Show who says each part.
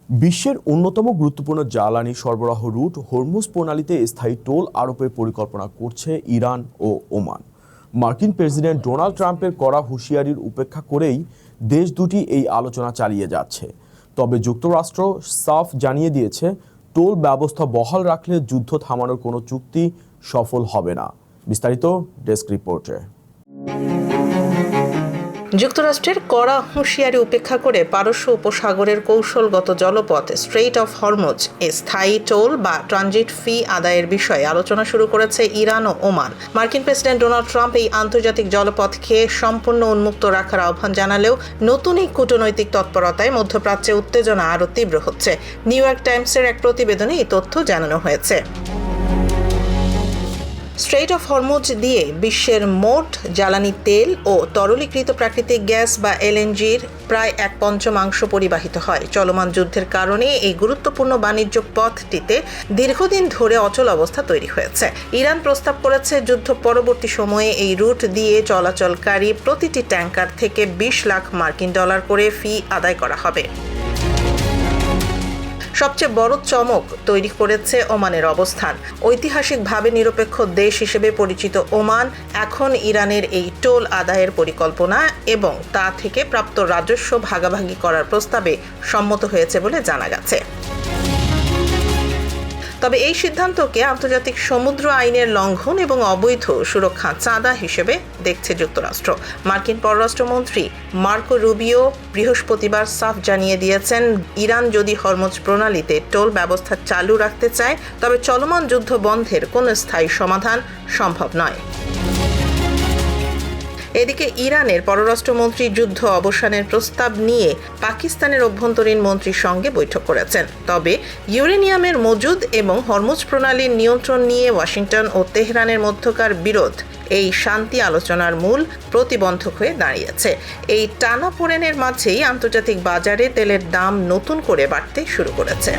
Speaker 1: বিশ্বের অন্যতম গুরুত্বপূর্ণ জ্বালানি সরবরাহ রুট হরমুজ প্রণালীতে স্থায়ী টোল আরোপের পরিকল্পনা করছে ইরান ও ওমান। মার্কিন প্রেসিডেন্ট ডোনাল্ড ট্রাম্পের কড়া হুঁশিয়ারির উপেক্ষা করেই দেশ দুটি এই আলোচনা চালিয়ে যাচ্ছে। তবে যুক্তরাষ্ট্র সাফ জানিয়ে দিয়েছে, টোল ব্যবস্থা বহাল রাখলে যুদ্ধ থামানোর কোনো চুক্তি সফল হবে না। বিস্তারিত ডেস্ক রিপোর্টে।
Speaker 2: যুক্তরাষ্ট্রের কড়া হুঁশিয়ারি উপেক্ষা করে পারস্য উপসাগরের কৌশলগত জলপথ স্ট্রেইট অফ হরমুজ স্থায়ী টোল বা ট্রানজিট ফি আদায়ের বিষয়ে আলোচনা শুরু করেছে ইরান ও ওমান। মার্কিন প্রেসিডেন্ট ডোনাল্ড ট্রাম্প এই আন্তর্জাতিক জলপথকে সম্পূর্ণ উন্মুক্ত রাখার আহ্বান জানালেও নতুন এই কূটনৈতিক তৎপরতায় মধ্যপ্রাচ্যে উত্তেজনা আরও তীব্র হচ্ছে। নিউ ইয়র্ক টাইমসের এক প্রতিবেদনে এই তথ্য জানানো হয়েছে। স্ট্রেইট অফ হরমুজ দিয়ে বিশ্বের মোট জ্বালানি তেল ও তরলীকৃত প্রাকৃতিক গ্যাস বা এলএনজির প্রায় 1/5 পরিবাহিত হয়। চলমান যুদ্ধের কারণে এই গুরুত্বপূর্ণ বাণিজ্য পথটিতে দীর্ঘদিন ধরে অচল অবস্থা তৈরি হয়েছে। ইরান প্রস্তাব করেছে যুদ্ধ পরবর্তী সময়ে এই রুট দিয়ে চলাচলকারী প্রতিটি ট্যাঙ্কার থেকে 20 লাখ মার্কিন ডলার করে ফি আদায় করা হবে। সবচেয়ে বড় চমক তৈরি করেছে ওমানের অবস্থান। ঐতিহাসিকভাবে নিরপেক্ষ দেশ হিসেবে পরিচিত ওমান এখন ইরানের এই টোল আদায়ের পরিকল্পনা এবং তা থেকে প্রাপ্ত রাজস্ব ভাগাভাগি করার প্রস্তাবে সম্মত হয়েছে বলে জানা গেছে। তবে এই সিদ্ধান্তকে আন্তর্জাতিক সমুদ্র আইনের লঙ্ঘন এবং অবৈধ সুরক্ষা চাঁদা হিসেবে দেখছে যুক্তরাষ্ট্র। মার্কিন পররাষ্ট্রমন্ত্রী মার্কো রুবিও বৃহস্পতিবার সাফ জানিয়ে দিয়েছেন, ইরান যদি হরমুজ প্রণালীতে টোল ব্যবস্থা চালু রাখতে চায় তবে চলমান যুদ্ধ বন্ধের কোনো স্থায়ী সমাধান সম্ভব নয়। এদিকে ইরানের পররাষ্ট্রমন্ত্রী যুদ্ধ অবসানের প্রস্তাব নিয়ে পাকিস্তানের অভ্যন্তরীণ মন্ত্রীর সঙ্গে বৈঠক করেছেন। তবে ইউরেনিয়ামের মজুদ এবং হরমুজ প্রণালীর নিয়ন্ত্রণ নিয়ে ওয়াশিংটন ও তেহরানের মধ্যকার বিরোধ এই শান্তি আলোচনার মূল প্রতিবন্ধক হয়ে দাঁড়িয়েছে। এই টানাপোড়েনের মাঝেই আন্তর্জাতিক বাজারে তেলের দাম নতুন করে বাড়তে শুরু করেছে।